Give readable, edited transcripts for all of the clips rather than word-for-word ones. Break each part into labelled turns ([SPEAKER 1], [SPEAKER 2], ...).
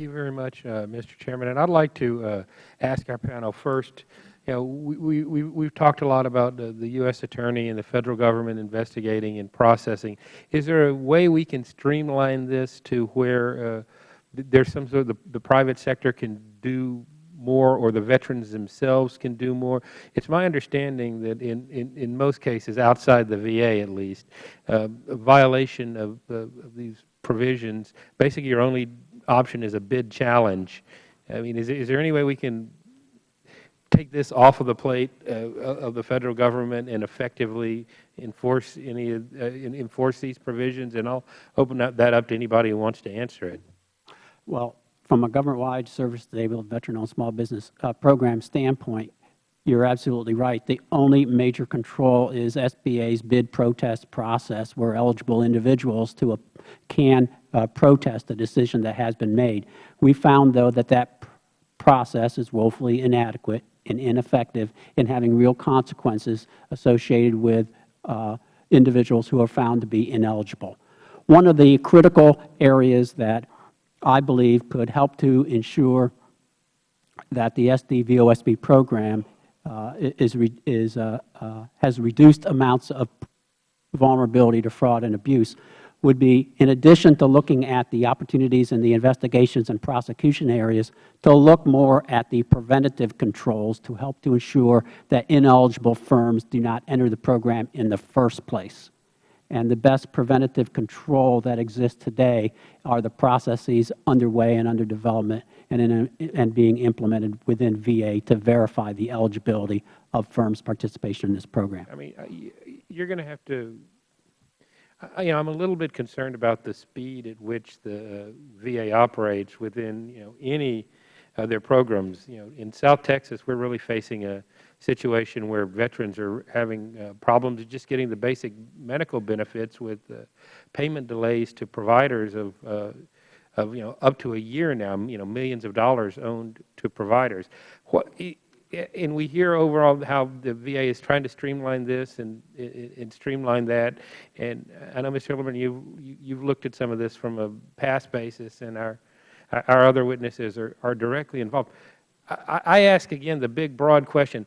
[SPEAKER 1] Thank you very much, Mr. Chairman. And I'd like to ask our panel first, we've talked a lot about the U.S. Attorney and the Federal Government investigating and processing. Is there a way we can streamline this to where there's some sort of the private sector can do more, or the veterans themselves can do more? It's my understanding that in most cases, outside the VA at least, a violation of these provisions, basically your only option is a bid challenge. I mean, is there any way we can take this off of the plate of the Federal Government and effectively enforce these provisions? And I'll open that up to anybody who wants to answer it.
[SPEAKER 2] Well, from a government-wide service-disabled veteran-owned small business program standpoint, you're absolutely right. The only major control is SBA's bid protest process, where eligible individuals can protest a decision that has been made. We found, though, that process is woefully inadequate and ineffective in having real consequences associated with individuals who are found to be ineligible. One of the critical areas that I believe could help to ensure that the SD-VOSB program has reduced amounts of vulnerability to fraud and abuse would be, in addition to looking at the opportunities in the investigations and prosecution areas, to look more at the preventative controls to help to ensure that ineligible firms do not enter the program in the first place. And the best preventative control that exists today are the processes underway and under development and being implemented within VA to verify the eligibility of firms' participation in this program.
[SPEAKER 1] I mean, you're going to have to, I'm a little bit concerned about the speed at which the VA operates within, any of their programs. In South Texas, we're really facing a situation where veterans are having problems just getting the basic medical benefits with payment delays to providers of up to a year now, millions of dollars owed to providers. And we hear overall how the VA is trying to streamline this and streamline that. And I know, Mr. Hildebrand, you've looked at some of this from a past basis, and our other witnesses are directly involved. I ask again the big, broad question: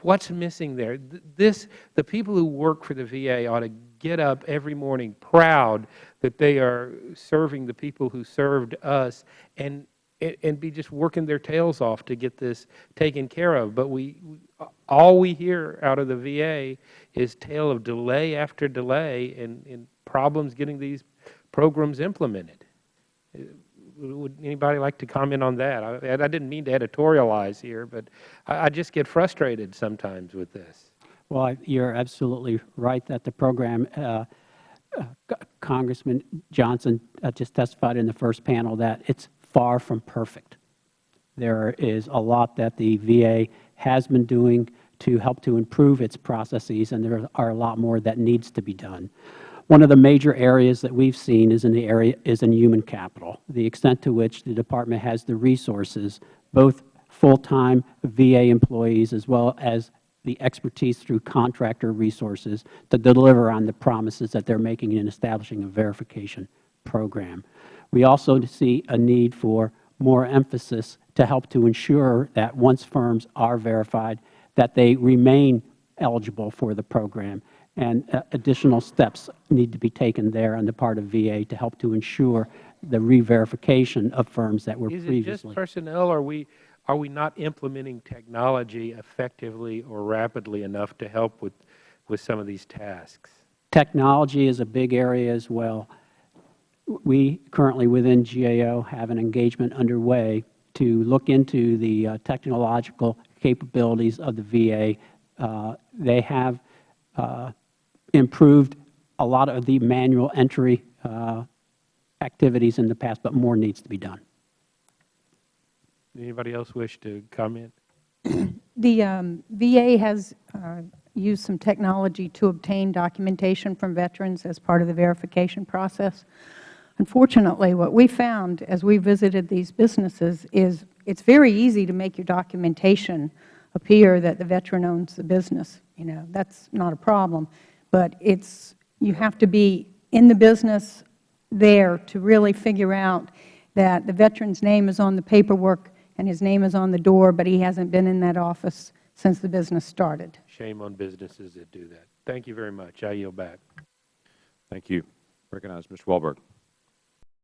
[SPEAKER 1] what's missing there? The people who work for the VA ought to get up every morning proud that they are serving the people who served us, and be just working their tails off to get this taken care of. But all we hear out of the VA is tale of delay after delay and problems getting these programs implemented. Would anybody like to comment on that? I didn't mean to editorialize here, but I just get frustrated sometimes with this.
[SPEAKER 2] Well, you're absolutely right that the program, Congressman Johnson just testified in the first panel that it's far from perfect. There is a lot that the VA has been doing to help to improve its processes, and there are a lot more that needs to be done. One of the major areas that we've seen is in human capital, the extent to which the Department has the resources, both full-time VA employees as well as the expertise through contractor resources to deliver on the promises that they're making in establishing a verification program. We also see a need for more emphasis to help to ensure that once firms are verified, that they remain eligible for the program. And additional steps need to be taken there on the part of VA to help to ensure the re-verification of firms that were previously.
[SPEAKER 1] Is it just personnel, or are we not implementing technology effectively or rapidly enough to help with some of these tasks?
[SPEAKER 2] Technology is a big area as well. We currently within GAO have an engagement underway to look into the technological capabilities of the VA. They have improved a lot of the manual entry activities in the past, but more needs to be done.
[SPEAKER 1] Anybody else wish to comment?
[SPEAKER 3] The VA has used some technology to obtain documentation from veterans as part of the verification process. Unfortunately, what we found as we visited these businesses is it's very easy to make your documentation appear that the veteran owns the business. That's not a problem. But you have to be in the business there to really figure out that the veteran's name is on the paperwork and his name is on the door, but he hasn't been in that office since the business started.
[SPEAKER 1] Shame on businesses that do that. Thank you very much. I yield back.
[SPEAKER 4] Thank you. Recognize Mr. Walberg.